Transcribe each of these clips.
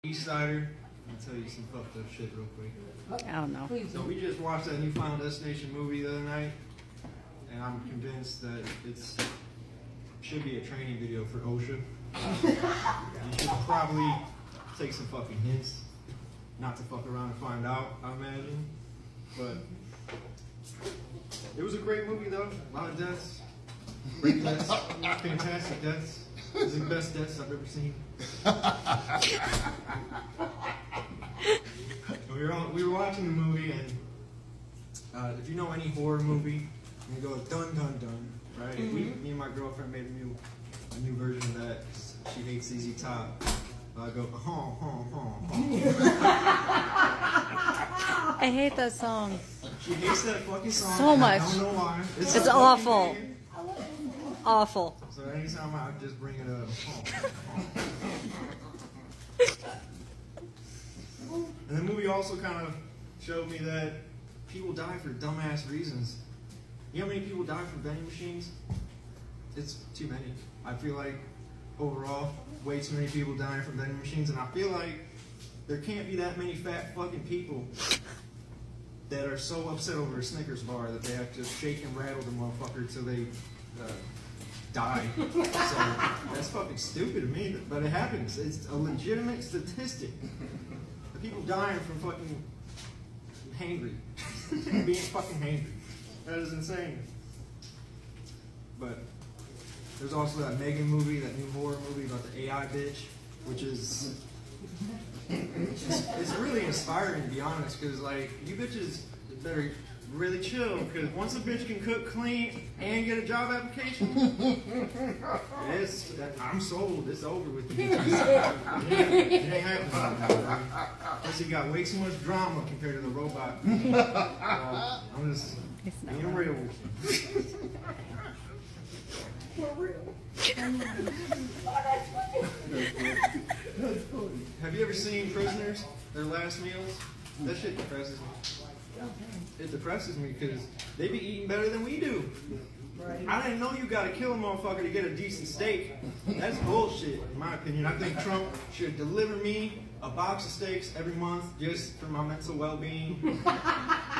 East Sider, I'll tell you some fucked up shit real quick. I don't know. So we just watched that new Final Destination movie the other night, and I'm convinced that it's should be a training video for OSHA. You should probably take some fucking hints, not to fuck around and find out, I imagine. But it was a great movie though. A lot of deaths, great deaths, fantastic deaths. It was the best deaths I've ever seen. We were watching the movie, and if you know any horror movie, you go dun dun dun, right? Mm-hmm. Me and my girlfriend made a new version of that. She hates ZZ Top. I go honk honk honk honk. I hate that song. She hates that fucking song. So much. I don't know why. It's awful. Awful. So anytime I just bring it up. And the movie also kind of showed me that people die for dumbass reasons. You know how many people die from vending machines? It's too many. I feel like overall, way too many people dying from vending machines, and I feel like there can't be that many fat fucking people that are so upset over a Snickers bar that they have to shake and rattle the motherfucker till they die. So that's fucking stupid to me, but it happens. It's a legitimate statistic. The people dying from fucking hangry. Being fucking hangry. That is insane. But there's also that Megan movie, that new horror movie about the AI bitch, which is it's really inspiring to be honest, because like you bitches better really chill, because once a bitch can cook, clean, and get a job application, I'm sold. It's over with the bitches. It ain't happening. Plus, you got way too much drama compared to the robot. I'm just being real. For real. Have you ever seen Prisoners, their last meals? That shit depresses me. It depresses me because they be eating better than we do. Right. I didn't know you gotta kill a motherfucker to get a decent steak. That's bullshit, in my opinion. I think Trump should deliver me a box of steaks every month just for my mental well-being.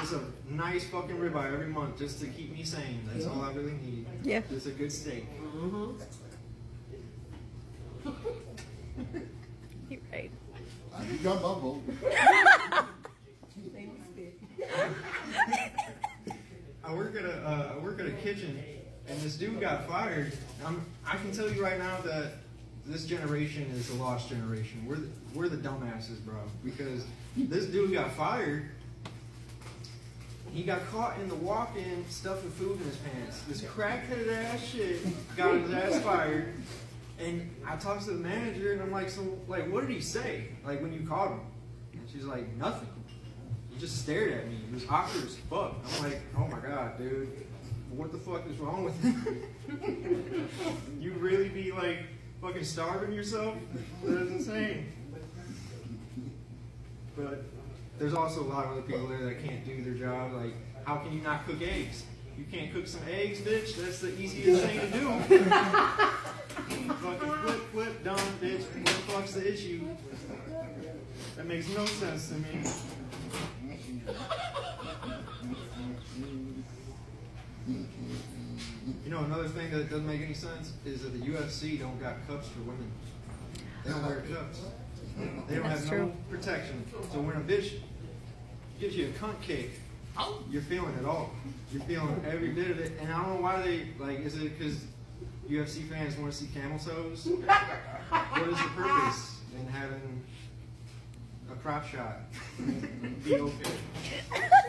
Just a nice fucking ribeye every month just to keep me sane. That's all I really need. Yeah. Just a good steak. You're right. You got my vote. I work at a kitchen, and this dude got fired. I can tell you right now that this generation is the lost generation. We're the dumbasses, bro. Because this dude got fired. He got caught in the walk-in stuffing food in his pants. This crackheaded ass shit got his ass fired. And I talked to the manager, and I'm like, so, like, what did he say? Like, when you caught him? And she's like, nothing. He just stared at me. It was awkward as fuck. I'm like, oh my god, dude. What the fuck is wrong with him? You really be, like, fucking starving yourself? That is insane. But there's also a lot of other people there that can't do their job. Like, how can you not cook eggs? You can't cook some eggs, bitch? That's the easiest thing to do. Fucking flip, dumb bitch. What the fuck's the issue? That makes no sense to me. You know, another thing that doesn't make any sense is that the UFC don't got cups for women. They don't wear cups. They don't have no protection. So when a bitch gives you a cunt kick, you're feeling it all. You're feeling every bit of it. And I don't know why they, like, is it because UFC fans want to see camel toes? What is the purpose in having a crop shot? Be okay.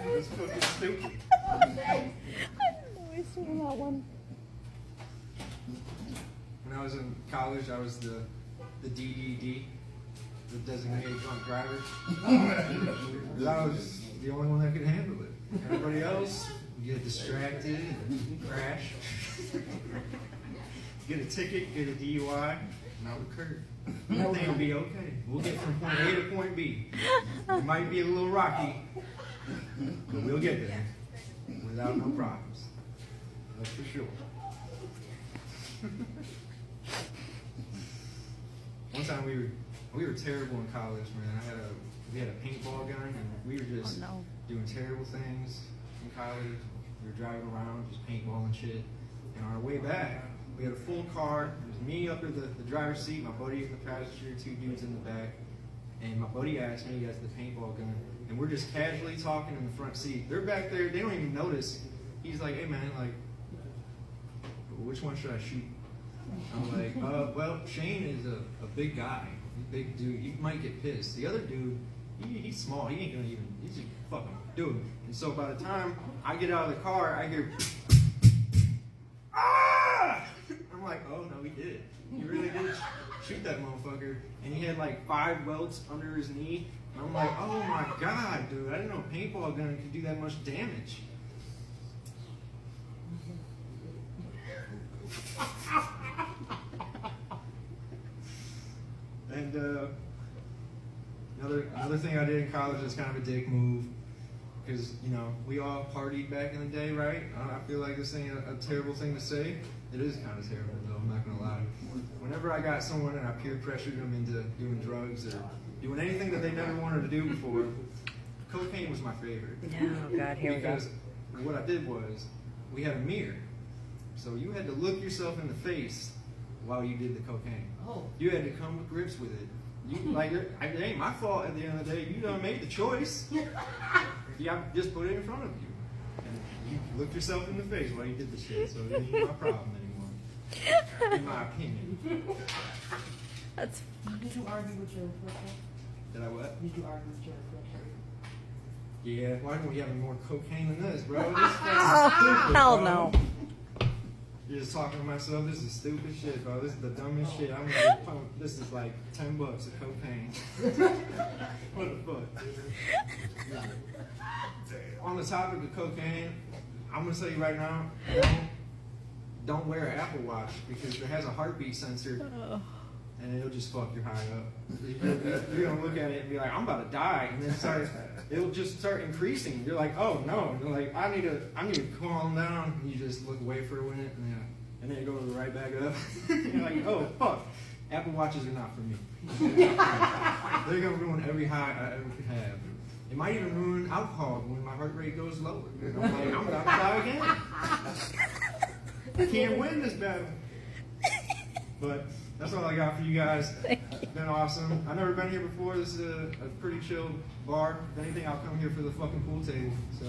It's fucking stupid. I didn't know I saw that one. When I was in college, I was the DDD, the designated drunk driver. I was the only one that could handle it. Everybody else get distracted and crash. Get a ticket, get a DUI, not with Kurt. Everything will be okay. We'll get from point A to point B. It might be a little rocky, but we'll get there without no problems. That's for sure. One time we were we were terrible in college, man. We had a paintball gun, and we were just Oh, no. doing terrible things in college. We were driving around, just paintballing shit. And on our way back, we had a full car. It was me up in the driver's seat, my buddy in the passenger, 2 dudes in the back. And my buddy asked me, he has the paintball gun. And we're just casually talking in the front seat. They're back there, they don't even notice. He's like, hey man, like, which one should I shoot? I'm like, well, Shane is a big guy. He's a big dude. You might get pissed. The other dude, he's small. He ain't gonna even, he's just fucking do it. And so by the time I get out of the car, I hear, ah! I'm like, oh no, he did it. He really did shoot that motherfucker. And he had like 5 welts under his knee. And I'm like, oh my God, dude. I didn't know a paintball gun could do that much damage. And another thing I did in college is kind of a dick move, because you know we all partied back in the day, right? I feel like this ain't a terrible thing to say. It is kind of terrible, though. I'm not gonna lie. Whenever I got someone and I peer pressured them into doing drugs or doing anything that they never wanted to do before, cocaine was my favorite. Oh, God, here we go. Because what I did was, we had a mirror. So you had to look yourself in the face while you did the cocaine. Oh. You had to come to grips with it. You like it ain't my fault at the end of the day. You done made the choice. I just put it in front of you. And you looked yourself in the face while you did the shit. So it ain't my problem anymore. In my opinion. That's Did you argue with your instructor? Did I what? Did you argue with your instructor? Yeah, why don't we have more cocaine than this, bro? This is stupid, hell bro. no. You're just talking to myself. This is stupid shit, bro. This is the dumbest shit. This is like $10 of cocaine. What the fuck? On the topic of cocaine, I'm gonna tell you right now, don't wear an Apple Watch because it has a heartbeat sensor, and it'll just fuck your high up. You're gonna look at it and be like, I'm about to die, and then it'll just start increasing. You're like, oh no, and you're like, I need to calm down. And you just look away for a minute, and then it goes right back up. You're like, oh fuck, Apple Watches are not for me. They're gonna ruin every high I ever could have. It might even ruin alcohol when my heart rate goes lower. I'm like, I'm about to die again. I can't win this battle. But that's all I got for you guys. It's been awesome. I've never been here before. This is a pretty chill bar. If anything, I'll come here for the fucking pool table. So,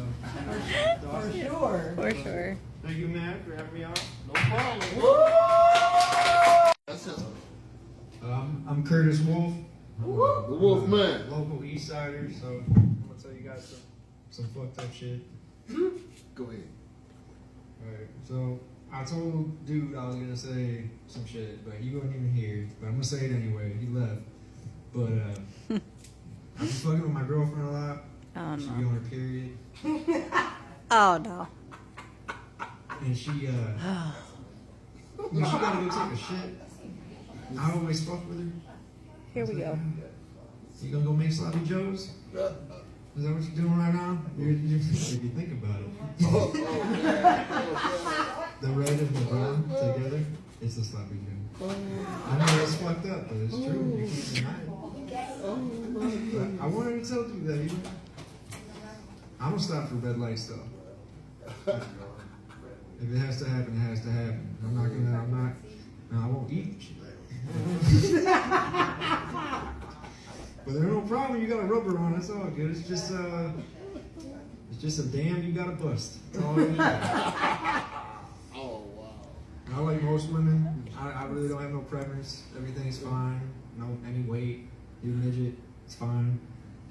it's For awesome. sure. for sure. Thank you, man, for having me on. No problem. That's it. I'm Curtis Wolff, The Wolf Man. local East Sider. So I'm gonna tell you guys some fucked up shit. Go ahead. Alright, so I told dude I was gonna say some shit, but he wasn't even here. But I'm gonna say it anyway. He left. But I've been fucking with my girlfriend a lot. Oh, She no. be on her period. Oh, no. And she when she gotta go take a shit, I always fuck with her. Here we go. You gonna go make sloppy joes? Is that what you're doing right now? If you think about it. The red and the brown together, it's a sloppy joe. I know it's fucked up, but it's true. You can't deny it. But I wanted to tell you that, you know. I'm gonna stop for red lights though. If it has to happen, it has to happen. I won't eat shit. But there's no problem. You got a rubber on. That's all good. It's just a dam you gotta bust. That's all it is. Oh, wow. I like most women. I really don't have no preference. Everything's fine. No any weight, you midget, it's fine.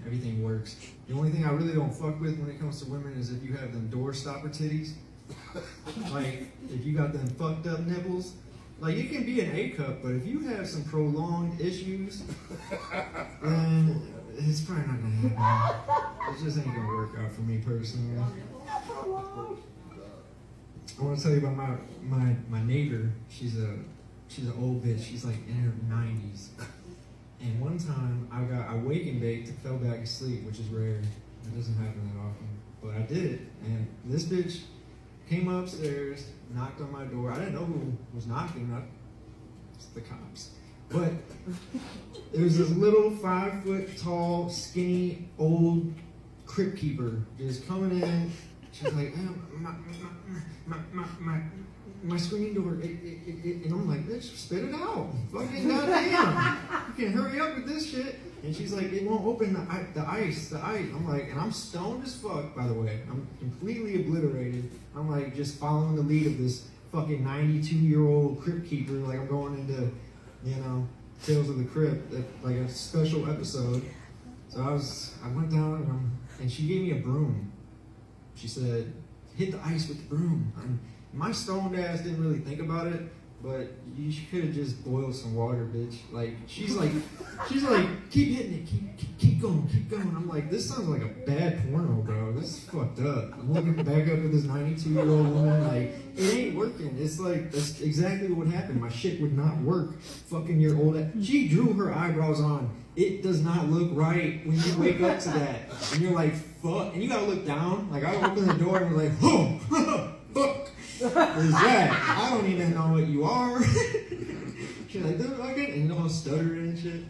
Everything works. The only thing I really don't fuck with when it comes to women is if you have them door stopper titties. Like if you got them fucked up nipples. Like it can be an A cup, but if you have some prolonged issues, then it's probably not gonna happen. It just ain't gonna work out for me personally. I want to tell you about my neighbor. She's an old bitch. She's like in her 90s. And one time I wake and baked and fell back asleep, which is rare. It doesn't happen that often, but I did it. And this bitch came upstairs, knocked on my door. I didn't know who was knocking. It's the cops. But there was this little 5-foot tall, skinny, old crypt keeper just coming in. She's like, my screen door, and I'm like, bitch, spit it out. Fucking goddamn. You can hurry up with this shit. And she's like, it won't open the ice. I'm like, and I'm stoned as fuck, by the way. I'm completely obliterated. I'm like, just following the lead of this fucking 92-year-old crypt keeper. Like, I'm going into, Tales of the Crypt, like a special episode. So I went down and she gave me a broom. She said, hit the ice with the broom. My stoned ass didn't really think about it, but you could have just boiled some water, bitch. Like, she's like, keep hitting it, keep going. I'm like, this sounds like a bad porno, bro. This is fucked up. I'm looking back up at this 92-year-old woman, like, it ain't working. It's like, that's exactly what happened. My shit would not work. Fucking your old ass. She drew her eyebrows on. It does not look right when you wake up to that. And you're like, fuck. And you gotta look down. Like, I open the door and I'm like, oh, fuck. What is that? I don't even know what you are. She's like, and stuttering and shit.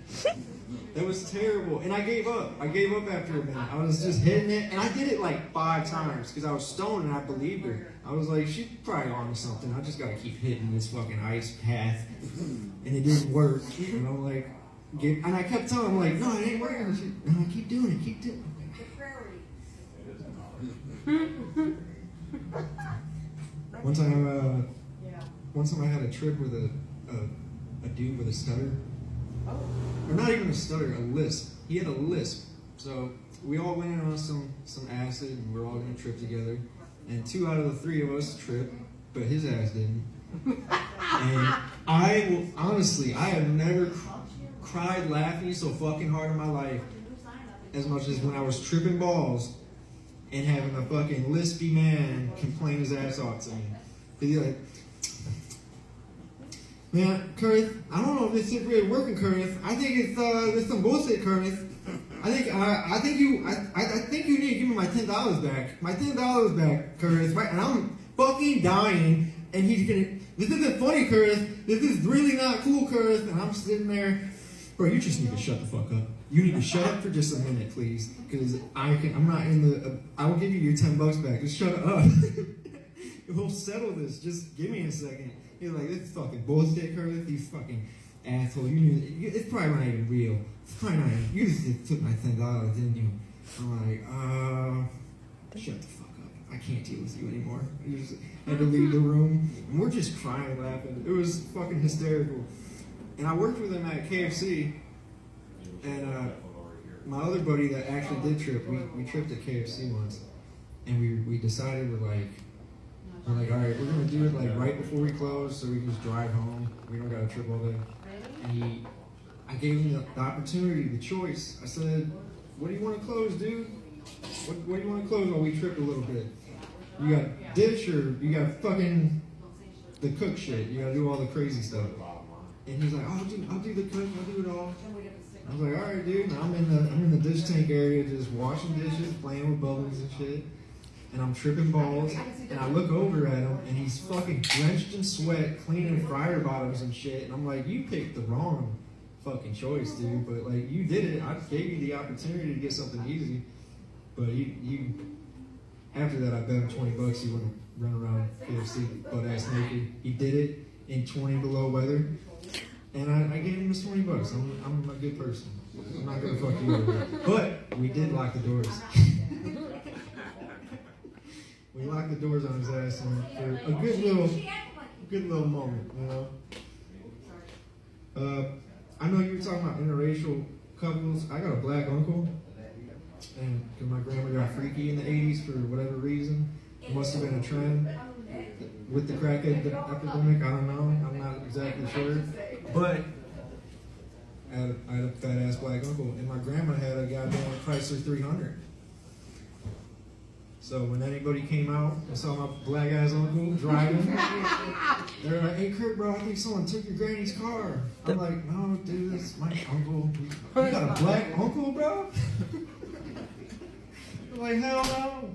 That was terrible. And I gave up. After a minute. I was just hitting it. And I did it like 5 times because I was stoned and I believed her. I was like, she's probably on to something. I just gotta keep hitting this fucking ice path. And it didn't work. And I'm like, and I kept telling her, I'm like, no, it ain't working. She, no, keep doing it. One time I had a trip with a dude with a stutter. Or not even a stutter, a lisp. He had a lisp. So we all went in on some acid and we're all gonna trip together. And 2 out of the 3 of us tripped, but his ass didn't. And I have never cried laughing so fucking hard in my life as much as when I was tripping balls and having a fucking lispy man complain his ass off to me. He's like, man, Curtis, I don't know if this is really working, Curtis. I think it's some bullshit, Curtis. I think you need to give me my $10 back. My $10 back, Curtis. Right? And I'm fucking dying. And he's gonna. This isn't funny, Curtis. This is really not cool, Curtis. And I'm sitting there, bro. You just need to shut the fuck up. You need to shut up for just a minute, please, because I'm not in the. I will give you your $10 back. Just shut up. We'll settle this. Just give me a second. He's like, this is fucking bullshit, Curtis. You fucking asshole. You knew it's probably not even real. It's probably not even. You just took my $10, didn't you? I'm like, shut the fuck up. I can't deal with you anymore. I just had to leave the room. And we're just crying, laughing. It was fucking hysterical. And I worked with him at KFC. And my other buddy that actually did trip, we tripped at KFC once. And we decided we're like, all right, we're gonna do it like right before we close, so we can just drive home. We don't gotta trip all day. And I gave him the opportunity, the choice. I said, "What do you want to close, dude? What do you want to close while we trip a little bit? You got dish or you got fucking the cook shit? You gotta do all the crazy stuff." And he's like, "Oh, I'll do the cook. I'll do it all." I was like, "All right, dude." And I'm in the dish tank area, just washing dishes, playing with bubbles and shit. And I'm tripping balls, and I look over at him, and he's fucking drenched in sweat, cleaning fryer bottoms and shit. And I'm like, you picked the wrong fucking choice, dude. But like, you did it. I gave you the opportunity to get something easy. But you after that, I bet him $20 he wouldn't run around KFC butt ass naked. He did it in 20 below weather, and I gave him his $20. I'm a good person. I'm not gonna fuck you over. But we did lock the doors. We locked the doors on his ass for a good little moment, you know. I know you were talking about interracial couples. I got a black uncle, and because my grandma got freaky in the '80s for whatever reason, it must have been a trend with the crack epidemic. I don't know. I'm not exactly sure, but I had a fat ass black uncle, and my grandma had a goddamn Chrysler 300. So when anybody came out and saw my black ass uncle driving, they were like, "Hey Kurt, bro, I think someone took your granny's car." I'm like, "No, dude, it's my uncle." "You got a black uncle, bro?" I'm like, "Hell no."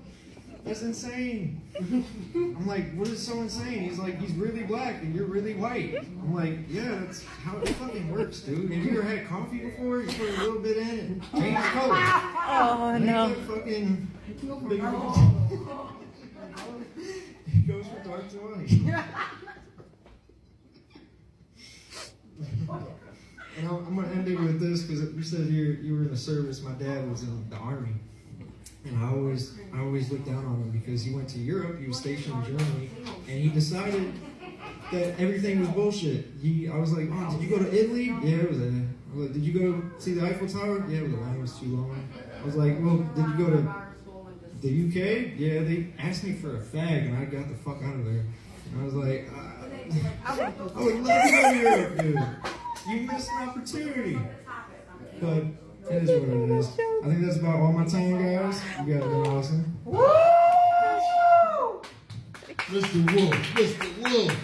That's insane. I'm like, what is so insane? He's like, he's really black and you're really white. I'm like, yeah, that's how it fucking works, dude. Have you ever had coffee before? You put a little bit in and change color. Oh Ain't no. that fucking big It goes from dark to light. And I'm gonna end it with this because you said you were in the service. My dad was in the army, and I always looked down on him because he went to Europe. He was stationed in Germany, and he decided that everything was bullshit. I was like, oh, did you go to Italy? Yeah, it was there. I was like, did you go see the Eiffel Tower? Yeah, but the line was too long. I was like, well, did you go to the UK? Yeah, they asked me for a fag, and I got the fuck out of there. And I was like, I would love to go to Europe, dude. You missed an opportunity. But it is what it is. I think that's about all my time, guys. You guys have been awesome. Mr. Wolff, Mr. Wolff.